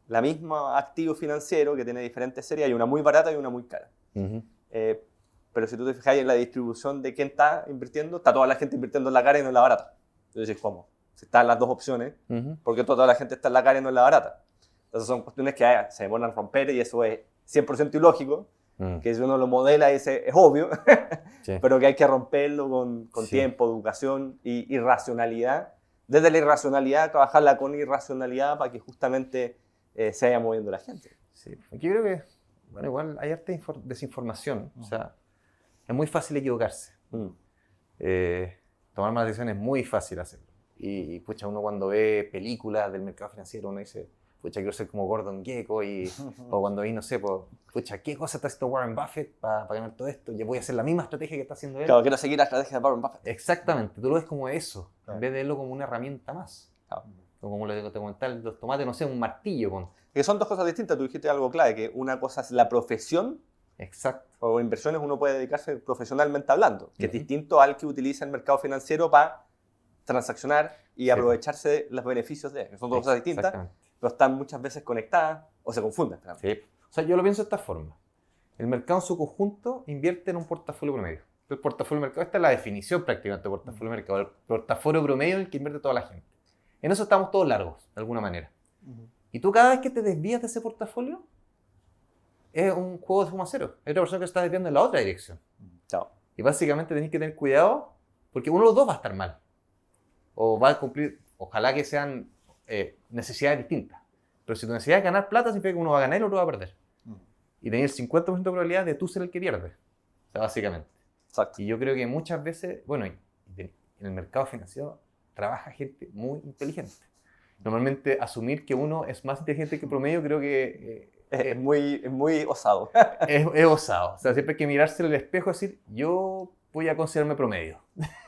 la misma activo financiero que tiene diferentes series, hay una muy barata y una muy cara. Pero si tú te fijas en la distribución de quién está invirtiendo, está toda la gente invirtiendo en la cara y no en la barata. Entonces, ¿cómo? Si están las dos opciones, ¿por qué toda la gente está en la cara y no en la barata? Entonces son cuestiones que se demoran a romper y eso es 100% ilógico, que si uno lo modela dice, es obvio, pero que hay que romperlo con tiempo, educación y racionalidad. Desde la irracionalidad, trabajarla con irracionalidad para que justamente se vaya moviendo la gente. Sí, aquí creo que, bueno, igual hay harta desinformación, o sea, es muy fácil equivocarse. Tomar malas decisiones es muy fácil hacerlo. Y pucha, uno cuando ve películas del mercado financiero, uno dice, pucha, quiero ser como Gordon Gekko, o cuando vi, no sé, pucha, ¿qué cosa está haciendo Warren Buffett para ganar todo esto? Yo voy a hacer la misma estrategia que está haciendo él. Claro, quiero seguir la estrategia de Warren Buffett. Exactamente, tú lo ves como eso, en vez de verlo como una herramienta más. Como te comentaba, los tomates, no sé, un martillo. Que son dos cosas distintas, tú dijiste algo clave, que una cosa es la profesión. Exacto. O inversiones uno puede dedicarse profesionalmente hablando, que es distinto al que utiliza el mercado financiero para transaccionar y aprovecharse de los beneficios de él. Que son dos cosas distintas, pero están muchas veces conectadas o se confunden. Sí. O sea, yo lo pienso de esta forma. El mercado en su conjunto invierte en un portafolio promedio. El portafolio mercado, esta es la definición prácticamente de portafolio mercado. El portafolio promedio en el que invierte toda la gente. En eso estamos todos largos, de alguna manera. Y tú cada vez que te desvías de ese portafolio, es un juego de suma cero. Hay otra persona que está desviando en la otra dirección. Y básicamente tenés que tener cuidado porque uno de los dos va a estar mal. O va a cumplir, ojalá que sean necesidades distintas. Pero si tu necesidad es ganar plata, significa que uno va a ganar y el otro va a perder. Y tenés el 50% de probabilidad de tú ser el que pierde. O sea, básicamente. Exacto. Y yo creo que muchas veces, bueno, en el mercado financiero trabaja gente muy inteligente. Normalmente asumir que uno es más inteligente que el promedio creo que es muy osado. es osado. O sea, siempre hay que mirarse en el espejo y decir, yo voy a considerarme promedio.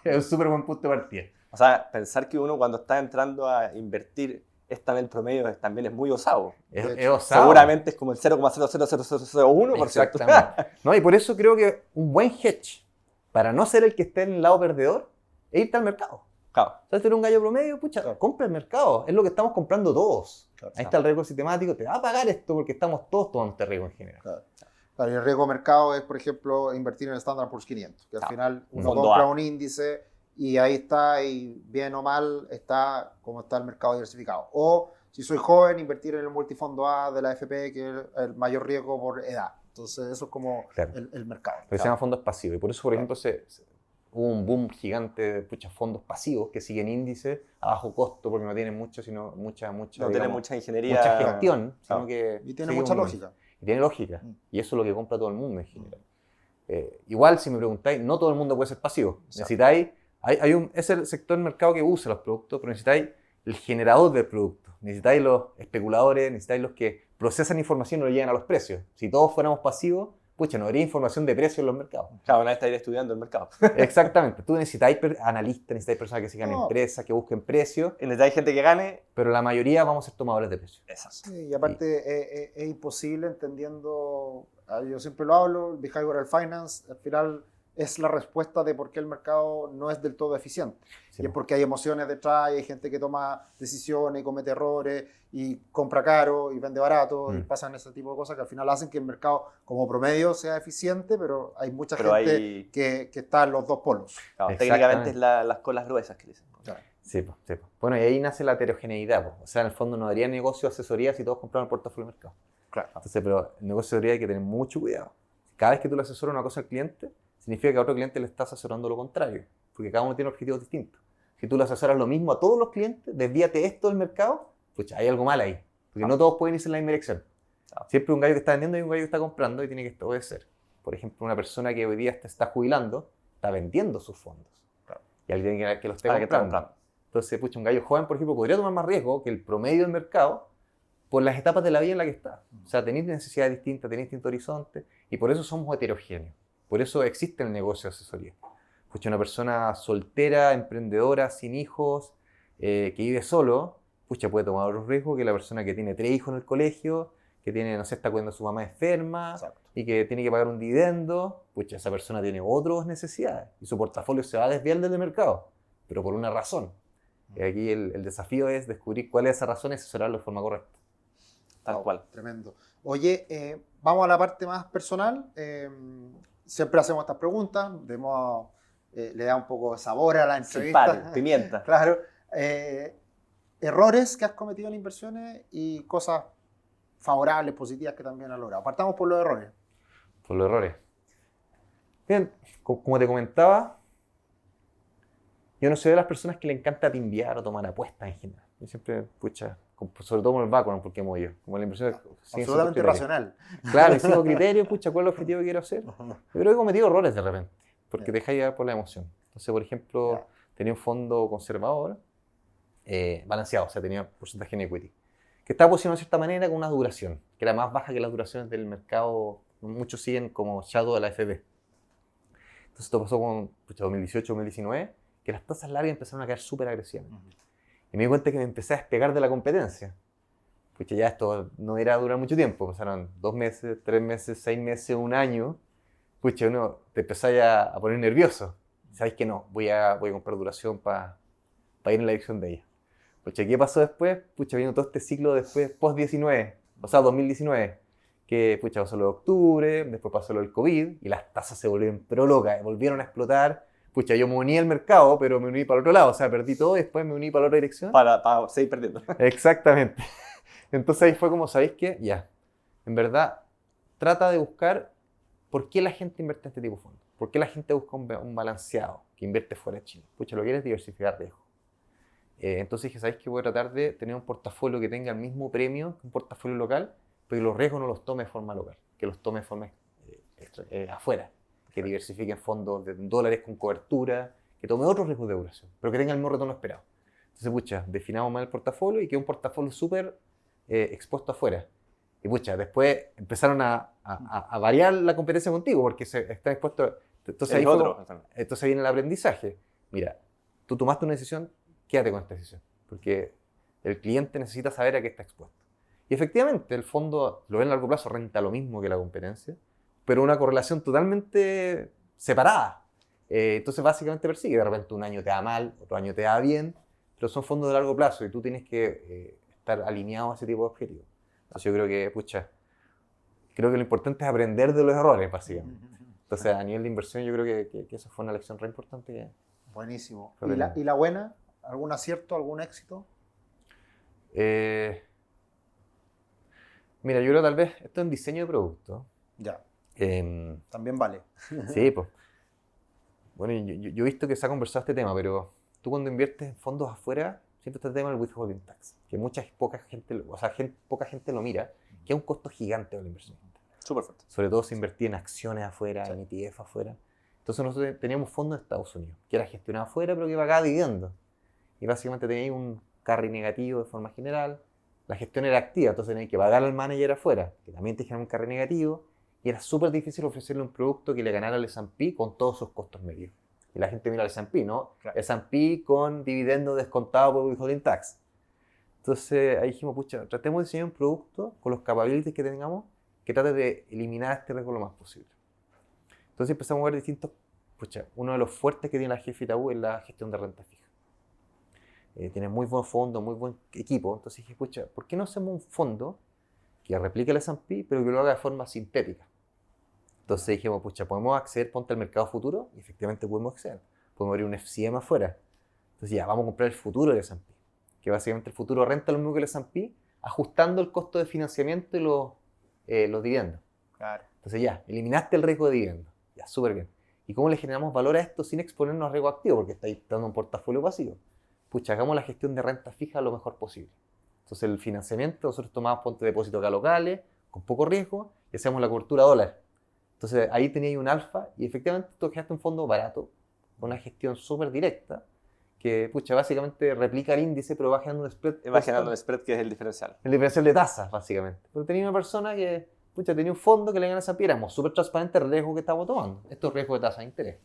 Es un súper buen punto de partida. O sea, pensar que uno cuando está entrando a invertir está en el promedio también es muy osado. Es osado. Seguramente es como el 0,00001%. Exactamente. No, y por eso creo que un buen hedge, para no ser el que esté en el lado perdedor, es irte al mercado. Claro. O sea, si eres un gallo promedio, pucha, compra el mercado. Es lo que estamos comprando todos. Claro. Ahí está el riesgo sistemático. Te va a pagar esto porque estamos todos tomando este riesgo en general. Claro, y el riesgo de mercado es, por ejemplo, invertir en el Standard & Poor's 500, que al final uno fondo compra A. un índice y ahí está, y bien o mal, está como está el mercado diversificado. O si soy joven, invertir en el multifondo A de la AFP, que es el mayor riesgo por edad. Entonces, eso es como Claro. el mercado. Pero se llama fondos pasivos. Y por eso, por Claro. ejemplo, hubo un boom gigante de muchos fondos pasivos que siguen índices a bajo costo porque no tienen mucho, sino mucha No tiene digamos, mucha ingeniería. mucha gestión, Claro. sino que Y tiene sigue mucha un- lógica. Y tiene lógica. Mm. Y eso es lo que compra todo el mundo en general. Igual, si me preguntáis, no todo el mundo puede ser pasivo. Exacto. Necesitáis, es el sector del mercado que usa los productos, pero necesitáis el generador del producto. Necesitáis los especuladores, necesitáis los que procesan información y lo llegan a los precios. Si todos fuéramos pasivos, pucha, no habría información de precios en los mercados. Claro, nadie está ir estudiando el mercado. Exactamente. Tú necesitáis analistas, necesitáis personas que sigan No. empresas, que busquen precios, Y necesitáis gente que gane. pero la mayoría vamos a ser tomadores de precios. Exacto. Sí, y aparte es imposible entendiendo, yo siempre lo hablo, el behavioral finance al final es la respuesta de por qué el mercado no es del todo eficiente. Sí, Y es porque hay emociones detrás, y hay gente que toma decisiones y comete errores y compra caro y vende barato y Mm. pasan ese tipo de cosas que al final hacen que el mercado como promedio sea eficiente, pero hay mucha Pero gente hay- que está en los dos polos. Claro, Exactamente. técnicamente es las colas gruesas que dicen. Sí, po, sí, po. Bueno, y ahí nace la heterogeneidad. Po. O sea, en el fondo no habría negocio de asesoría si todos compraran el portafolio de mercado. Claro. Entonces, pero el negocio de asesoría hay que tener mucho cuidado. Cada vez que tú le asesoras una cosa al cliente, significa que a otro cliente le estás asesorando lo contrario, porque cada uno tiene objetivos distintos. Si tú le asesoras lo mismo a todos los clientes, desvíate esto del mercado, pues hay algo mal ahí, porque no todos pueden irse en la misma dirección. Siempre un gallo que está vendiendo y un gallo que está comprando y tiene que obedecer. Por ejemplo, una persona que hoy día se está jubilando, está vendiendo sus fondos. Y alguien que lo esté Para que esté comprando. Entonces, pucha, un gallo joven, por ejemplo, podría tomar más riesgo que el promedio del mercado por las etapas de la vida en la que está. O sea, tenéis necesidades distintas, tenéis distintos horizontes, y por eso somos heterogéneos. Por eso existe el negocio de asesoría. Pucha, una persona soltera, emprendedora, sin hijos, que vive solo, pucha, puede tomar otros riesgos que la persona que tiene 3 hijos en el colegio, que tiene, no sé, está cuidando a su mamá enferma, Exacto. y que tiene que pagar un dividendo, pucha, esa persona tiene otras necesidades, y su portafolio se va a desviar del mercado, pero por una razón. Y aquí el desafío es descubrir cuál es esa razón y asesorarlo de forma correcta. Tal Wow, cual. Tremendo. Oye, vamos a la parte más personal. Siempre hacemos estas preguntas, le da un poco de sabor a la entrevista. Simpático, pimienta. Claro. Errores que has cometido en inversiones y cosas favorables, positivas que también has logrado. Partamos por los errores. Por los errores. Bien, como te comentaba, yo no soy de las personas que le encanta timbiar o tomar apuestas en general. Yo siempre, pucha, sobre todo con el background, porque hemos ido. Como la inversión sigue ciertos Absolutamente criterios. racional. Claro, y sigo criterios, pucha, ¿cuál es el objetivo que quiero hacer? Yo creo que he cometido errores de repente, porque Ya. te dejas llevar por la emoción. Entonces, por ejemplo, Ya. tenía un fondo conservador, balanceado, o sea, tenía porcentaje en equity, que estaba posicionado de cierta manera con una duración, que era más baja que las duraciones del mercado. Muchos siguen como shadow de la FP. Entonces, esto pasó con 2018, 2019, que las tasas largas empezaron a caer súper agresivas. Y me di cuenta que me empecé a despegar de la competencia. Pucha, ya esto no era durar mucho tiempo, pasaron 2 meses, 3 meses, 6 meses, un año. Pucha, uno te empezáis a poner nervioso. Sabéis que no, voy a comprar duración para ir en la dirección de ella. Pucha, ¿qué pasó después? Pucha, vino todo este ciclo después, post-19, o sea, 2019, que pucha, pasó lo de octubre, después pasó lo del COVID, y las tasas se volvieron pero locas, volvieron a explotar. Pucha, yo me uní al mercado, pero me uní para el otro lado, o sea, perdí todo y después me uní para la otra dirección. Para seguir perdiendo. Exactamente. Entonces ahí fue como, ¿sabéis qué? Ya, en verdad, trata de buscar por qué la gente invierte en este tipo de fondos. ¿Por qué la gente busca un balanceado que invierte fuera de Chile? Pucha, lo que quieres es diversificar riesgo. Entonces dije, ¿sabéis qué? Voy a tratar de tener un portafolio que tenga el mismo premio que un portafolio local, pero que los riesgos no los tome de forma local, que los tome de forma afuera, que diversifiquen fondos de dólares con cobertura, que tome otros riesgos de duración, pero que tenga el mismo retorno esperado. Entonces, pucha, definamos mal el portafolio y quedó un portafolio súper expuesto afuera. Y pucha, después empezaron a variar la competencia contigo porque están expuestos. Entonces, ahí entonces viene el aprendizaje. Mira, tú tomaste una decisión, quédate con esta decisión, porque el cliente necesita saber a qué está expuesto. Y efectivamente, el fondo, lo ve en largo plazo, renta lo mismo que la competencia, pero una correlación totalmente separada. Entonces, básicamente persigue. De repente, un año te da mal, otro año te da bien, pero son fondos de largo plazo y tú tienes que estar alineado a ese tipo de objetivos. Entonces, yo creo que, pucha, creo que lo importante es aprender de los errores, básicamente. Entonces, a nivel de inversión, yo creo que eso fue una lección re importante Buenísimo. Fue ¿Y la, tremendo. y la buena? ¿Algún acierto, algún éxito? Eh, Mira, yo creo tal vez esto en diseño de producto. Ya, Em, también vale. sí, pues. Bueno, yo he visto que se ha conversado este tema, pero tú cuando inviertes en fondos afuera, siempre está el tema del withholding tax, que poca gente, o sea, poca gente lo mira, que es un costo gigante de la inversión. Súper fuerte. Sobre todo si invertía en acciones afuera, Sí. en ETF afuera. Entonces nosotros teníamos fondos de Estados Unidos, que era gestionado afuera, pero que pagaba dividendos. Y básicamente teníais un carry negativo de forma general. La gestión era activa, entonces teníais que pagar al manager afuera, que también te generaba un carry negativo. Y era súper difícil ofrecerle un producto que le ganara al S&P con todos sus costos medios. Y la gente mira al S&P, ¿no? Claro. S&P con dividendo descontado por withholding tax. Entonces ahí dijimos, pucha, tratemos de diseñar un producto con los capabilities que tengamos que trate de eliminar este riesgo lo más posible. Entonces empezamos a ver distintos, pucha, uno de los fuertes que tiene la GF Itaú es la gestión de renta fija. Tiene muy buen fondo, muy buen equipo. Entonces dije, pucha, ¿por qué no hacemos un fondo que replique el S&P, pero que lo haga de forma sintética? Entonces dijimos, pucha, podemos acceder, ponte al mercado futuro, y efectivamente podemos acceder. Podemos abrir un FCM afuera. Entonces ya, vamos a comprar el futuro del S&P, que básicamente el futuro renta lo mismo que el S&P, ajustando el costo de financiamiento y los dividendos. Claro. Entonces ya, eliminaste el riesgo de dividendos. Ya, súper bien. ¿Y cómo le generamos valor a esto sin exponernos a riesgo activo? Porque estáis dando un portafolio pasivo. Pucha, hagamos la gestión de renta fija lo mejor posible. Entonces el financiamiento, nosotros tomamos ponte depósitos acá locales, con poco riesgo, y hacemos la cobertura dólar. Entonces ahí teníais un alfa, y efectivamente tú generaste un fondo barato, con una gestión súper directa, que pucha, básicamente replica el índice, pero va generando un spread. Va generando un spread que es el diferencial. El diferencial de tasas, básicamente. Pero tenía una persona que, pucha, tenía un fondo que le gana esa pie, éramos súper transparentes el riesgo que estábamos tomando. Esto es riesgo de tasa de interés.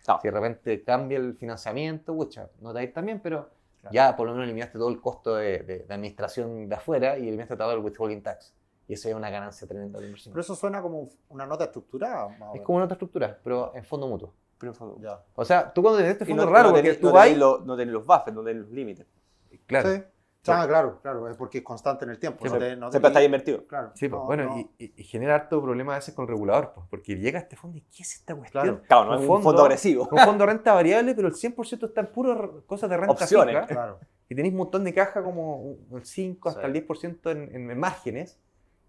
No. Si de repente cambia el financiamiento, pucha, no te va a ir tan bien, pero Claro. ya por lo menos eliminaste todo el costo de administración de afuera y eliminaste todo el withholding tax. Y eso es una ganancia tremenda de inversión. Pero eso suena como una nota estructurada. Más o Es menos. como una otra estructura, pero en fondo mutuo. Pero en fondo. Ya. O sea, tú cuando tienes este Y fondo es raro, porque tú vas... no tenés los buffers, no tenés los límites. Claro. Sí. Ah, claro, es porque es constante en el tiempo. Sí, Siempre está invertido. Claro. Sí, pues, no, bueno, no. y genera harto problema a veces con el regulador, pues, porque llega este fondo y ¿qué es esta cuestión? Claro. Claro, no es un fondo agresivo. Un fondo de renta variable, pero el 100% está en puras cosas de renta Opciones. fija. Claro. Y tenéis un montón de caja como el 5 hasta Sí. el 10% en márgenes.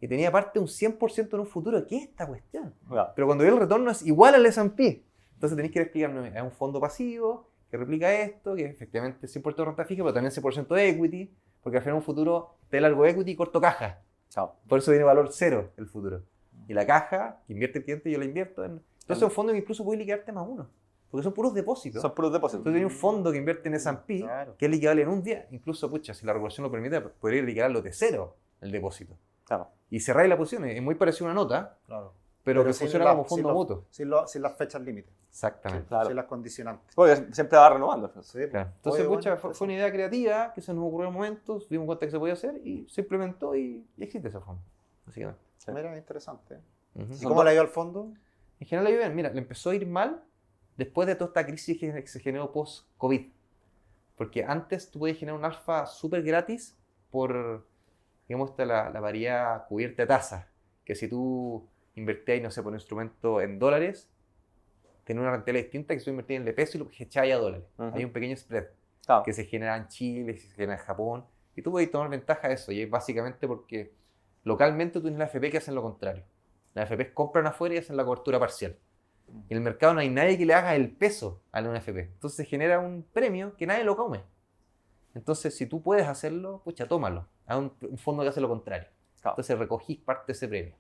Y tenía aparte un 100% en un futuro. ¿Qué es esta cuestión? Claro. Pero cuando veo el retorno es igual al S&P. Entonces tenéis que explicarme, es un fondo pasivo que replica esto, que efectivamente es 100% de renta fija, pero también 100% de equity, porque al final un futuro te largo equity y corto caja. Chao. Por eso tiene valor cero el futuro. Y la caja que invierte el cliente, yo la invierto en... Entonces es un fondo que incluso puede liquidarte más uno, porque son puros depósitos. Son puros depósitos. Entonces tenía un fondo que invierte en S&P, Claro. que es liquidable en un día. Incluso, pucha, si la regulación lo permite, podría liquidarlo de cero el depósito. Claro. Y cerráis la posición. Es muy parecido a una nota, Claro. pero que sin funciona la- como fondo sin los- mutuo. Sin las fechas límite, Exactamente. Claro. sin las condicionantes. Porque siempre va renovando. Sí, Claro. pues. Entonces, Oye, pucha, bueno, fue una idea creativa que se nos ocurrió en momentos, dimos cuenta que se podía hacer y se implementó y existe ese fondo. Básicamente. Mira, interesante. Ujú. ¿Y Son cómo dos- le ha ido al fondo? En general, ahí bien, mira, le empezó a ir mal después de toda esta crisis que se generó post-COVID. Porque antes tú podías generar un alfa súper gratis por, digamos, la variedad cubierta de tasas. Que si tú invertías, no sé, por un instrumento en dólares, tenía una rentabilidad distinta que si tú invertías en el peso y lo echabas a dólares. Ujú. Hay un pequeño spread Claro. que se genera en Chile, que se genera en Japón. Y tú puedes tomar ventaja de eso. Y es básicamente porque localmente tú tienes la AFP que hacen lo contrario. Las AFP compran afuera y hacen la cobertura parcial. Y en el mercado no hay nadie que le haga el peso a la AFP. Entonces se genera un premio que nadie lo come. Entonces, si tú puedes hacerlo, pucha, tómalo. Haz un fondo que hace lo contrario. Claro. Entonces recogís parte de ese premio.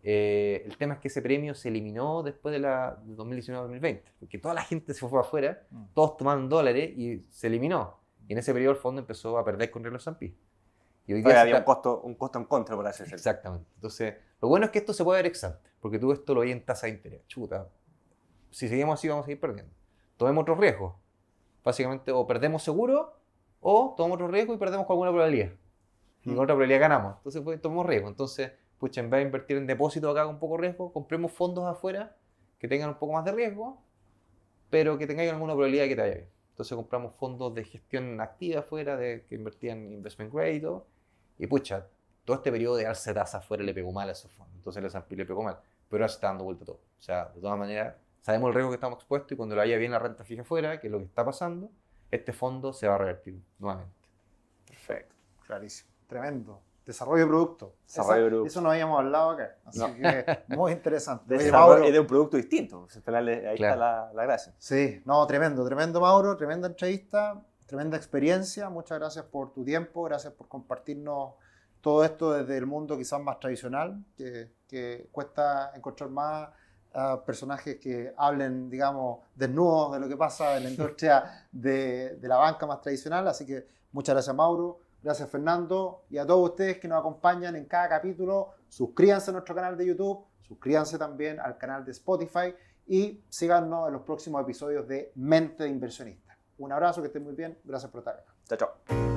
El tema es que ese premio se eliminó después de 2019-2020. Porque toda la gente se fue afuera, todos tomaban dólares y se eliminó. Y en ese periodo el fondo empezó a perder contra el S&P. Y hoy día Todavía se había está- un costo en contra, por así decirlo. Exactamente. Entonces, lo bueno es que esto se puede ver ex ante, porque tú esto lo ves en tasa de interés. Chuta, si seguimos así vamos a seguir perdiendo. Tomemos otros riesgos. Básicamente, o perdemos seguro, o tomamos otro riesgo y perdemos con alguna probabilidad. Y con otra probabilidad ganamos. Entonces, pues, tomamos riesgo. Entonces, pucha, en vez de invertir en depósitos acá con poco riesgo, compremos fondos afuera que tengan un poco más de riesgo, pero que tengan alguna probabilidad de que te vaya bien. Entonces compramos fondos de gestión activa afuera, que invertían en investment grade y todo. Y pucha, todo este periodo de alza de tasa afuera le pegó mal a esos fondos. Entonces el S&P le pegó mal. Pero ahora se está dando vuelta todo. O sea, de todas maneras, sabemos el riesgo que estamos expuestos y cuando le vaya bien la renta fija fuera, que es lo que está pasando, este fondo se va a revertir nuevamente. Perfecto, clarísimo. Tremendo. Desarrollo de producto. Desarrollo de producto. Eso no habíamos hablado acá. Así que muy interesante. Oye, Desarrollo Mauro. de un producto distinto. Al final ahí Claro. está la gracia. Sí, no, tremendo, tremendo Mauro, tremenda entrevista, tremenda experiencia. Muchas gracias por tu tiempo, gracias por compartirnos todo esto desde el mundo quizás más tradicional, que cuesta encontrar más personajes que hablen, digamos, desnudos de lo que pasa en la industria de la banca más tradicional. Así que muchas gracias Mauro, gracias Fernando y a todos ustedes que nos acompañan en cada capítulo. Suscríbanse a nuestro canal de YouTube, suscríbanse también al canal de Spotify y síganos en los próximos episodios de Mente de Inversionista. Un abrazo, que estén muy bien, gracias por estar acá. Chao, chao.